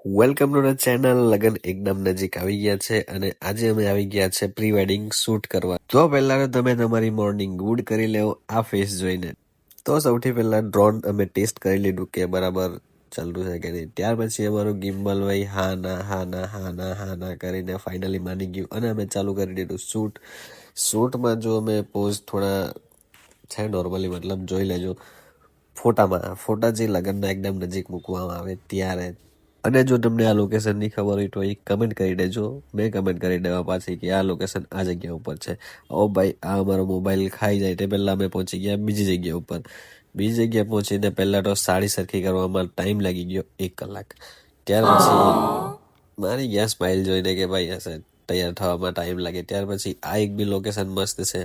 Welcome to the channel. લગન એકદમ નજીક આવી ગયા છે અને આજે અમે આવી ગયા છે પ્રી વેડિંગ શૂટ કરવા. તો પહેલા તો તમે તમારી મોર્નિંગ ગુડ કરી લેવો આ ફેસ જોઈને. તો સૌથી પહેલા ડ્રોન અમે ટેસ્ટ કરી લીધું કે બરાબર ચાલતું છે કે નહીં. ત્યાર પછી અમારું ગિમ્બલ ભાઈ હા ના કરીને ફાઇનલી માની ગયું અને અમે ચાલુ કરી દીધું શૂટમાં જો અમે પોઝ થોડા છે નોર્મલી, મતલબ જોઈ લેજો ફોટા જે લગનના એકદમ નજીક મૂકવામાં આવે ત્યારે. અને જો તમને આ લોકેશનની ખબર હોય તો એ કમેન્ટ કરી દેજો. મેં કમેન્ટ કરી દેવા પાછી કે આ લોકેશન આ જગ્યા ઉપર છે. ઓ ભાઈ, આ અમારો મોબાઈલ ખાઈ જાય તે પહેલાં અમે પહોંચી ગયા બીજી જગ્યા ઉપર. બીજી જગ્યાએ પહોંચીને પહેલાં તો સાડી સરખી કરવામાં ટાઈમ લાગી ગયો 1 કલાક. ત્યાર પછી મારી ગયા સ્માઇલ જોઈને કે ભાઈ હશે તૈયાર થવામાં ટાઈમ લાગે. ત્યાર પછી આ એક બી લોકેશન મસ્ત છે,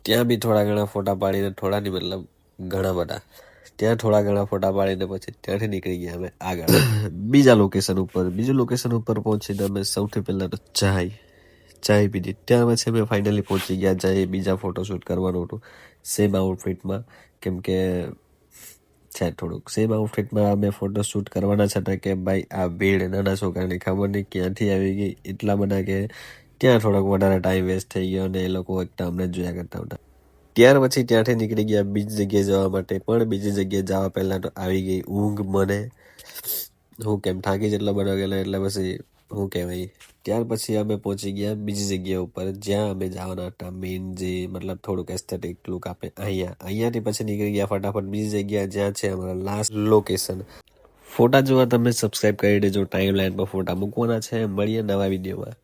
ત્યાં બી થોડા ઘણા ફોટા પાડીને, થોડાની મતલબ ઘણા બધા, ત્યાં થોડા ઘણા ફોટા પાડીને પછી ત્યાંથી નીકળી ગયા અમે આગળ બીજા લોકેશન ઉપર. બીજું લોકેશન ઉપર પહોંચીને અમે સૌથી પહેલાં તો ચાય પીધી. ત્યાં પછી અમે ફાઇનલી પહોંચી ગયા જાય બીજા ફોટોશૂટ કરવાનું હતું સેમ આઉટફિટમાં, કેમ કે છે થોડુંક સેમ આઉટફિટમાં અમે ફોટોશૂટ કરવાના છતાં કે ભાઈ આ ભીડ નાના છોકરાની ખબર નહીં ક્યાંથી આવી ગઈ, એટલા બધા કે ત્યાં થોડોક વધારે ટાઈમ વેસ્ટ થઈ ગયો અને એ લોકો એકતા અમને જોયા કરતા હતા. ત્યાર પછી ત્યાંથી નીકળી ગયા બીજી જગ્યાએ જવા માટે. પણ બીજી જગ્યાએ જવા પહેલાં તો આવી ગઈ ઊંઘ મને. હું કેમ થાકી જેટલો બધો ગયેલો એટલે પછી શું કહેવાય. ત્યાર પછી અમે પહોંચી ગયા બીજી જગ્યા ઉપર જ્યાં અમે જવાના હતા મેઇન, જે મતલબ થોડુંક એસ્થેટિક લુક આપે અહીંયાથી પછી નીકળી ગયા ફટાફટ બીજી જગ્યા જ્યાં છે અમારા લાસ્ટ લોકેશન. ફોટા જોવા તમે સબસ્ક્રાઈબ કરી દેજો, ટાઈમ લાઈન પર ફોટા મૂકવાના છે. મળીએ નવા વિડીયોમાં.